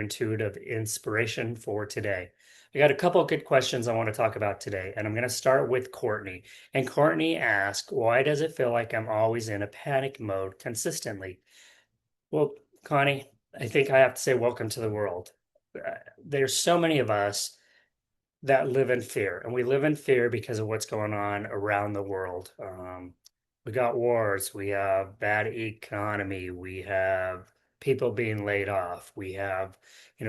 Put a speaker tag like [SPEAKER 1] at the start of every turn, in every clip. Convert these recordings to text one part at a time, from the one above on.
[SPEAKER 1] Intuitive inspiration for today. I got a couple of good questions I want to talk about today, and I'm going to start with Courtney. And Courtney asked, why does it feel like I'm always in a panic mode consistently? Well, Connie, I think I have to say, welcome to the world. There's so many of us that live in fear, and we live in fear because of what's going on around the world. We got wars, we have bad economy, we have people being laid off, we have,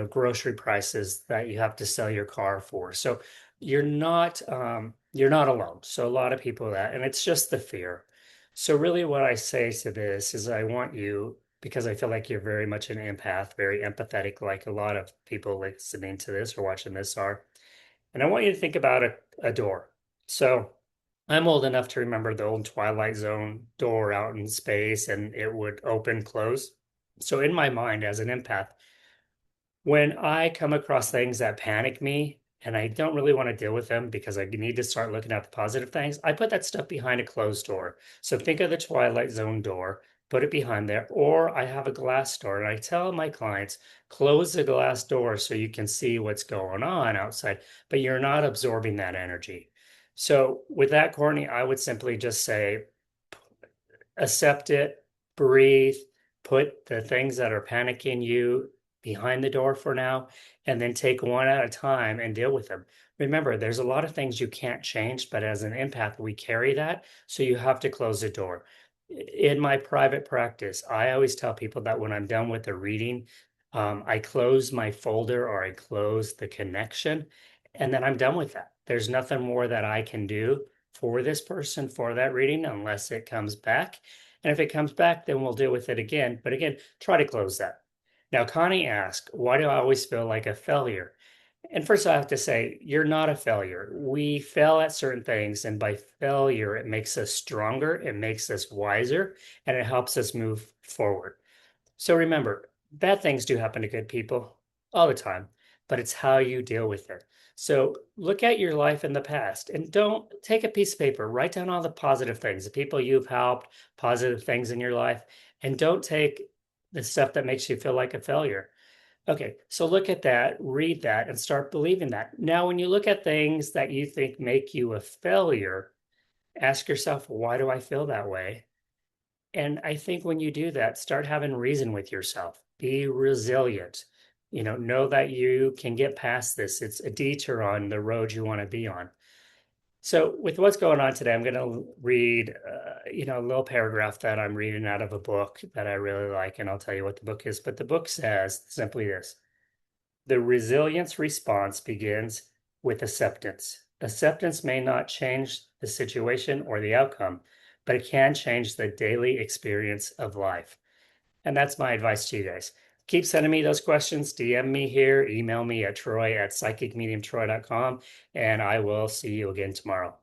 [SPEAKER 1] grocery prices that you have to sell your car for. So you're not alone. So a lot of people that, and it's just the fear. So really, what I say to this is, I want you, because I feel like you're very much an empath, very empathetic, like a lot of people listening to this or watching this are. And I want you to think about a door. So I'm old enough to remember the old Twilight Zone door out in space and it would open, close. So in my mind, as an empath, when I come across things that panic me and I don't really want to deal with them because I need to start looking at the positive things, I put that stuff behind a closed door. So think of the Twilight Zone door, put it behind there, or I have a glass door and I tell my clients, close the glass door so you can see what's going on outside, but you're not absorbing that energy. So with that, Courtney, I would simply just say, accept it, breathe, put the things that are panicking you behind the door for now, and then take one at a time and deal with them. Remember, there's a lot of things you can't change, but as an empath, we carry that. So you have to close the door. In my private practice, I always tell people that when I'm done with the reading, I close my folder or I close the connection, and then I'm done with that. There's nothing more that I can do for this person for that reading unless it comes back. And if it comes back, then we'll deal with it again. But again, try to close that. Now, Connie asked, why do I always feel like a failure? And first, I have to say, you're not a failure. We fail at certain things. And by failure, it makes us stronger, it makes us wiser, and it helps us move forward. So remember, bad things do happen to good people all the time, but it's how you deal with it. So look at your life in the past and don't take a piece of paper, write down all the positive things, the people you've helped, positive things in your life, and don't take the stuff that makes you feel like a failure. Okay, so look at that, read that, and start believing that. Now, when you look at things that you think make you a failure, ask yourself, why do I feel that way? And I think when you do that, start having reason with yourself. Be resilient. Know that you can get past this. It's a detour on the road you want to be on. So, with what's going on today, I'm going to read, a little paragraph that I'm reading out of a book that I really like, and I'll tell you what the book is. But the book says simply this: the resilience response begins with acceptance. Acceptance may not change the situation or the outcome, but it can change the daily experience of life. And that's my advice to you guys. Keep sending me those questions. DM me here, email me at troy@psychicmediumtroy.com, and I will see you again tomorrow.